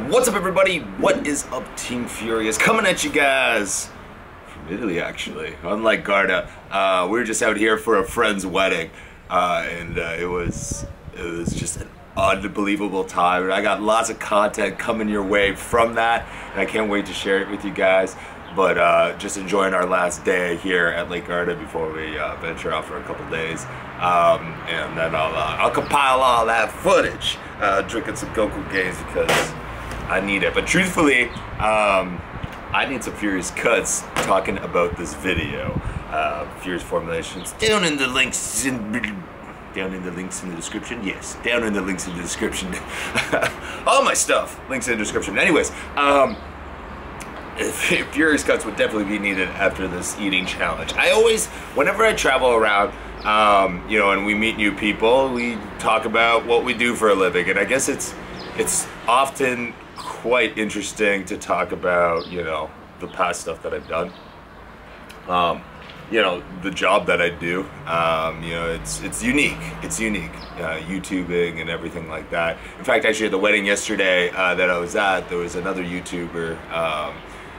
What's up, everybody? What is up, Team Furious? Coming at you guys from Italy, actually. Unlike Garda, we were just out here for a friend's wedding, and it was just an unbelievable time. I got lots of content coming your way from that, and I can't wait to share it with you guys. But just enjoying our last day here at Lake Garda before we venture out for a couple days, and then I'll compile all that footage, drinking some Goku games because I need it. But truthfully, I need some Furious cuts talking about this video. Furious formulations down in the links in the description. Yes, down in the links in the description. All my stuff, links in the description. Anyways, Furious cuts would definitely be needed after this eating challenge. I always, whenever I travel around, you know, and we meet new people, we talk about what we do for a living, and I guess it's often quite interesting to talk about, you know, the past stuff that I've done. You know, the job that I do, you know, it's unique. It's unique, YouTubing and everything like that. In fact, actually at the wedding yesterday that I was at, there was another YouTuber.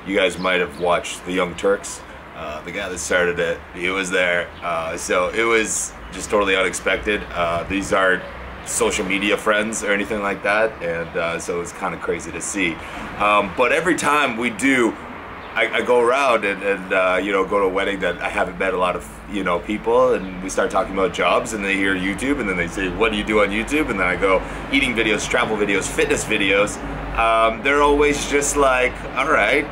You guys might have watched The Young Turks. The guy that started it, he was there. So it was just totally unexpected. These aren't social media friends or anything like that, and so it's kind of crazy to see. But every time we do, I go around and you know, go to a wedding that I haven't met a lot of, you know, people, and we start talking about jobs, and they hear YouTube, and then they say, what do you do on YouTube? And then I go, eating videos, travel videos, fitness videos. They're always just like, all right,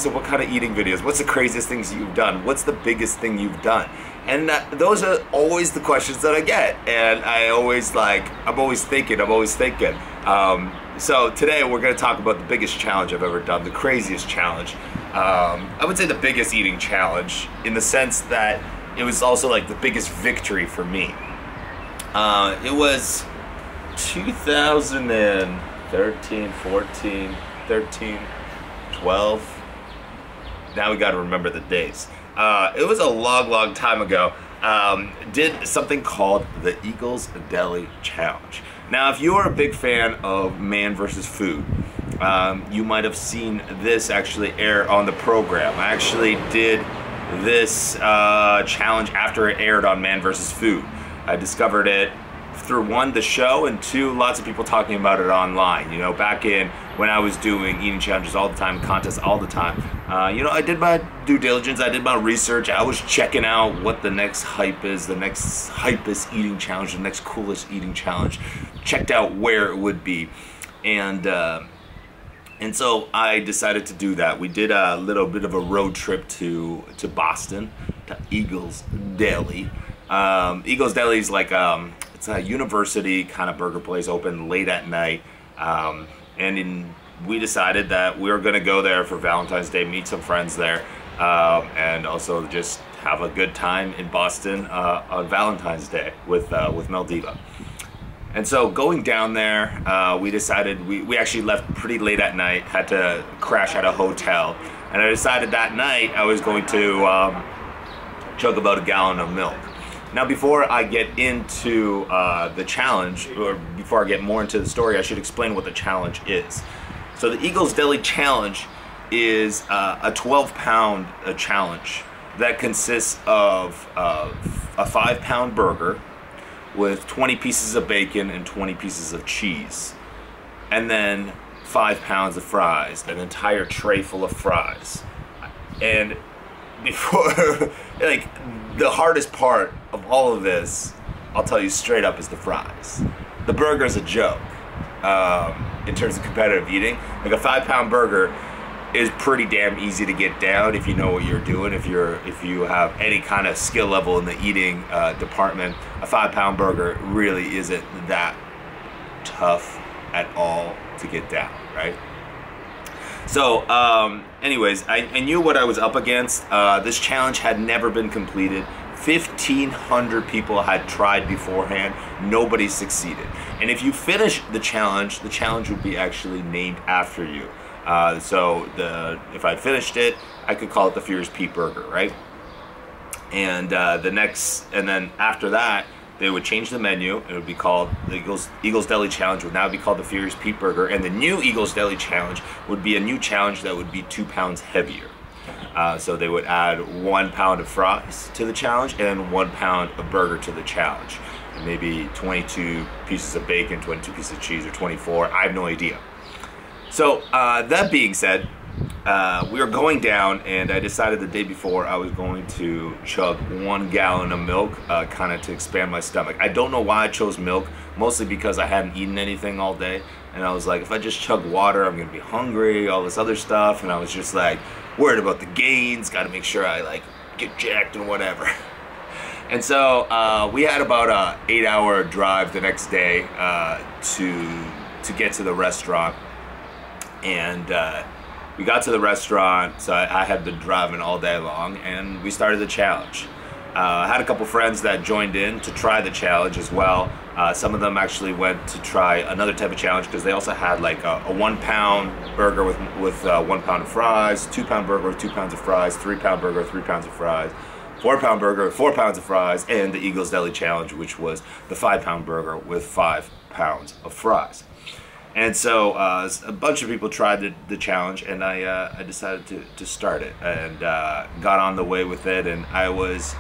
so what kind of eating videos? What's the craziest things you've done? What's the biggest thing you've done? And those are always the questions that I get, and I'm always thinking. So today we're going to talk about the biggest challenge I've ever done, the craziest challenge. I would say the biggest eating challenge, in the sense that it was also like the biggest victory for me. It was 2013, 14, 13, 12. Now we got to remember the days. It was a long time ago. Did something called the Eagles Deli Challenge. Now, if you're a big fan of Man vs. Food, you might have seen this actually air on the program. I actually did this challenge after it aired on Man vs. Food. I discovered it through, one, the show, and two, lots of people talking about it online. You know, back in when I was doing eating challenges all the time, contests all the time, you know, I did my due diligence, I did my research, I was checking out what the next hype is, the next hypest eating challenge, the next coolest eating challenge, checked out where it would be, and so I decided to do that. We did a little bit of a road trip to Boston, to Eagles Deli. Eagles Deli is like, it's a university kind of burger place, open late at night, we decided that we were going to go there for Valentine's Day, meet some friends there, and also just have a good time in Boston on Valentine's Day with Maldiva. And so going down there, we decided, we actually left pretty late at night, had to crash at a hotel, and I decided that night I was going to chug about a gallon of milk. Now, before I get into the challenge, or before I get more into the story, I should explain what the challenge is. So the Eagles Deli Challenge is a 12-pound challenge that consists of a 5-pound burger with 20 pieces of bacon and 20 pieces of cheese, and then 5 pounds of fries, an entire tray full of fries. And before, like, the hardest part of all of this, I'll tell you straight up, is the fries. The burger is a joke in terms of competitive eating. Like, a 5-pound burger is pretty damn easy to get down if you know what you're doing. If you have any kind of skill level in the eating department, a 5-pound burger really isn't that tough at all to get down, right? So, anyways, I knew what I was up against. This challenge had never been completed. 1,500 people had tried beforehand. Nobody succeeded. And if you finish the challenge would be actually named after you. So if I finished it, I could call it the Furious Pete Burger, right? And then after that, they would change the menu. It would be called the Eagles Deli Challenge would now be called the Furious Pete Burger, and the new Eagles Deli Challenge would be a new challenge that would be 2 pounds heavier. So they would add 1 pound of fries to the challenge and 1 pound of burger to the challenge. And maybe 22 pieces of bacon, 22 pieces of cheese, or 24, I have no idea. So that being said, we were going down, and I decided the day before I was going to chug 1 gallon of milk, kind of to expand my stomach. I don't know why I chose milk, mostly because I hadn't eaten anything all day, and I was like, if I just chug water, I'm gonna be hungry, all this other stuff, and I was just like worried about the gains, got to make sure I like get jacked and whatever. And so we had about a 8-hour drive the next day to get to the restaurant, and we got to the restaurant, so I had been driving all day long, and we started the challenge. I had a couple friends that joined in to try the challenge as well. Some of them actually went to try another type of challenge because they also had like a 1 pound burger with 1 pound of fries, 2 pound burger with 2 pounds of fries, 3 pound burger with 3 pounds of fries, 4 pound burger with 4 pounds of fries, and the Eagles Deli Challenge, which was the 5 pound burger with 5 pounds of fries. And so a bunch of people tried the challenge, and I decided to start it, and got on the way with it. And I was,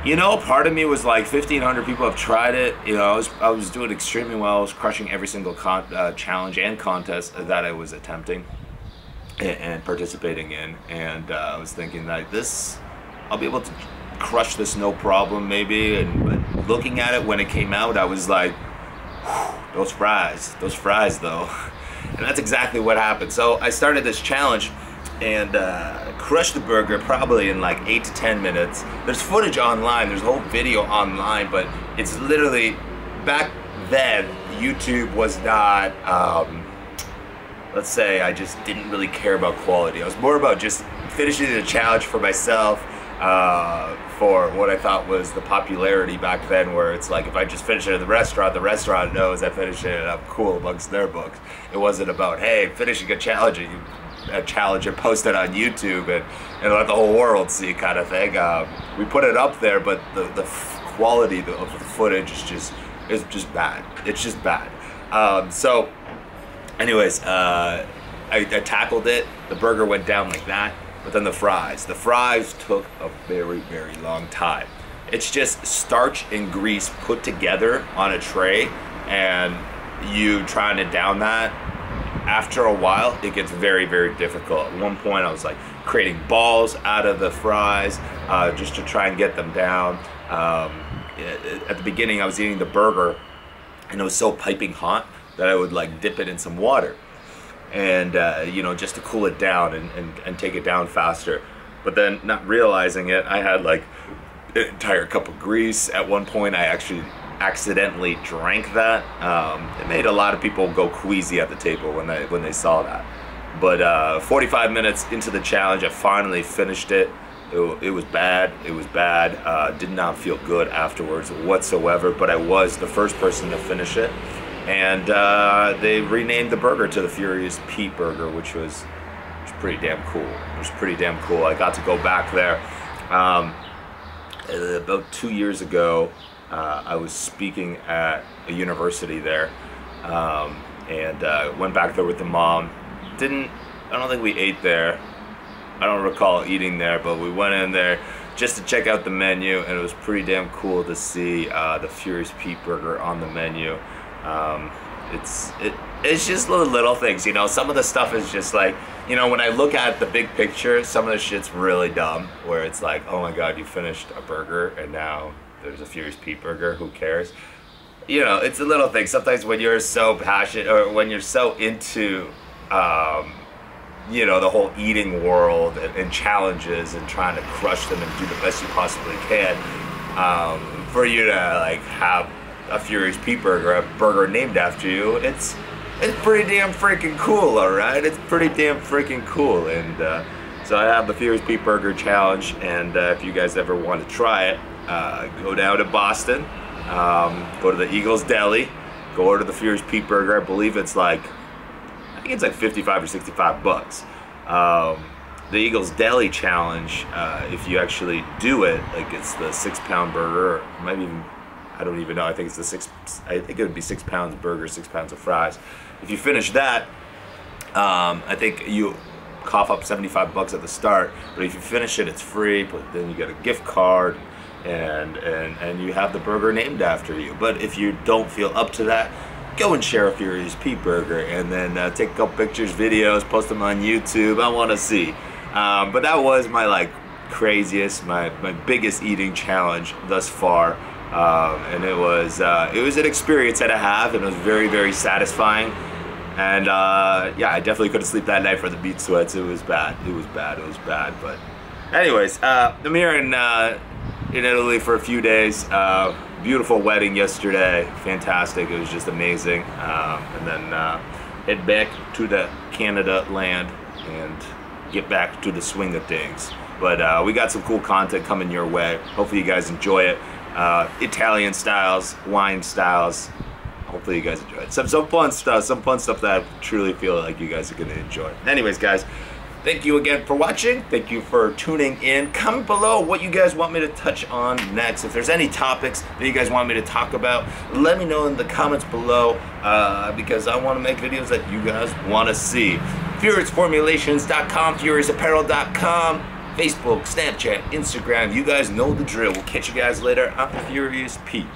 you know, part of me was like, 1,500 people have tried it. You know, I was doing extremely well. I was crushing every single challenge and contest that I was attempting and participating in. And I was thinking that I'll be able to crush this no problem maybe. But looking at it when it came out, I was like, those fries though. And that's exactly what happened. So I started this challenge and crushed the burger probably in like 8 to 10 minutes. There's footage online, there's a whole video online, but it's literally, back then, YouTube was not, let's say I just didn't really care about quality. I was more about just finishing the challenge for myself, for what I thought was the popularity back then, where it's like, if I just finish it at the restaurant knows I finished it and I'm cool amongst their books. It wasn't about, hey, finishing a challenge and post it on YouTube and let the whole world see kind of thing. We put it up there, but the quality of the footage is just bad. It's just bad. So anyways, I tackled it. The burger went down like that. But then the fries took a very, very long time. It's just starch and grease put together on a tray, and you trying to down that. After a while, it gets very, very difficult. At one point, I was like creating balls out of the fries just to try and get them down. At the beginning, I was eating the burger, and it was so piping hot that I would like dip it in some water, and you know, just to cool it down and take it down faster. But then, not realizing it, I had like an entire cup of grease. At one point, I actually accidentally drank that. It made a lot of people go queasy at the table when they saw that. But 45 minutes into the challenge, I finally finished it. It was bad. It was bad. Did not feel good afterwards whatsoever. But I was the first person to finish it. And they renamed the burger to the Furious Pete Burger, which was pretty damn cool. It was pretty damn cool. I got to go back there about 2 years ago. I was speaking at a university there, and went back there with the mom. I don't think we ate there. I don't recall eating there, but we went in there just to check out the menu, and it was pretty damn cool to see the Furious Pete Burger on the menu. It's just little things, you know. Some of the stuff is just like, you know, when I look at the big picture, some of the shit's really dumb, where it's like, oh my god, you finished a burger and now there's a Furious Pete Burger, who cares? You know, it's a little thing. Sometimes when you're so passionate, or when you're so into you know, the whole eating world and challenges and trying to crush them and do the best you possibly can, for you to like have a Furious Pete Burger, a burger named after you, it's pretty damn freaking cool, alright? It's pretty damn freaking cool. And so I have the Furious Pete Burger Challenge, and if you guys ever want to try it, go down to Boston, go to the Eagles Deli, go order the Furious Pete Burger. I believe it's like, I think it's like 55 or 65 bucks. The Eagles Deli Challenge, if you actually do it, like it's the 6-pound burger, or maybe even I don't even know. I think it's I think it would be 6 pounds burger, 6 pounds of fries. If you finish that, I think you cough up $75 at the start, but if you finish it, it's free. But then you get a gift card, and you have the burger named after you. But if you don't feel up to that, go and share a Furious Pete burger, and then take a couple pictures, videos, post them on YouTube. I want to see. But that was my like craziest, my biggest eating challenge thus far, and it was an experience that I have, and it was very, very satisfying. And yeah, I definitely couldn't sleep that night for the beat sweats. It was bad. It was bad. It was bad. But anyways, I'm here in Italy for a few days. Beautiful wedding yesterday. Fantastic. It was just amazing. And then head back to the Canada land and get back to the swing of things. But we got some cool content coming your way. Hopefully you guys enjoy it. Italian styles, wine styles. Hopefully you guys enjoy it. Some fun stuff that I truly feel like you guys are gonna enjoy. Anyways, guys, thank you again for watching. Thank you for tuning in. Comment below what you guys want me to touch on next. If there's any topics that you guys want me to talk about, let me know in the comments below, because I want to make videos that you guys want to see. FuriousFormulations.com, FuriousApparel.com, Facebook, Snapchat, Instagram. You guys know the drill. We'll catch you guys later. I'm Furious Pete.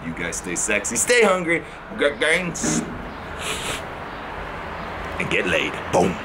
You guys stay sexy, stay hungry, get gains, and get laid. Boom.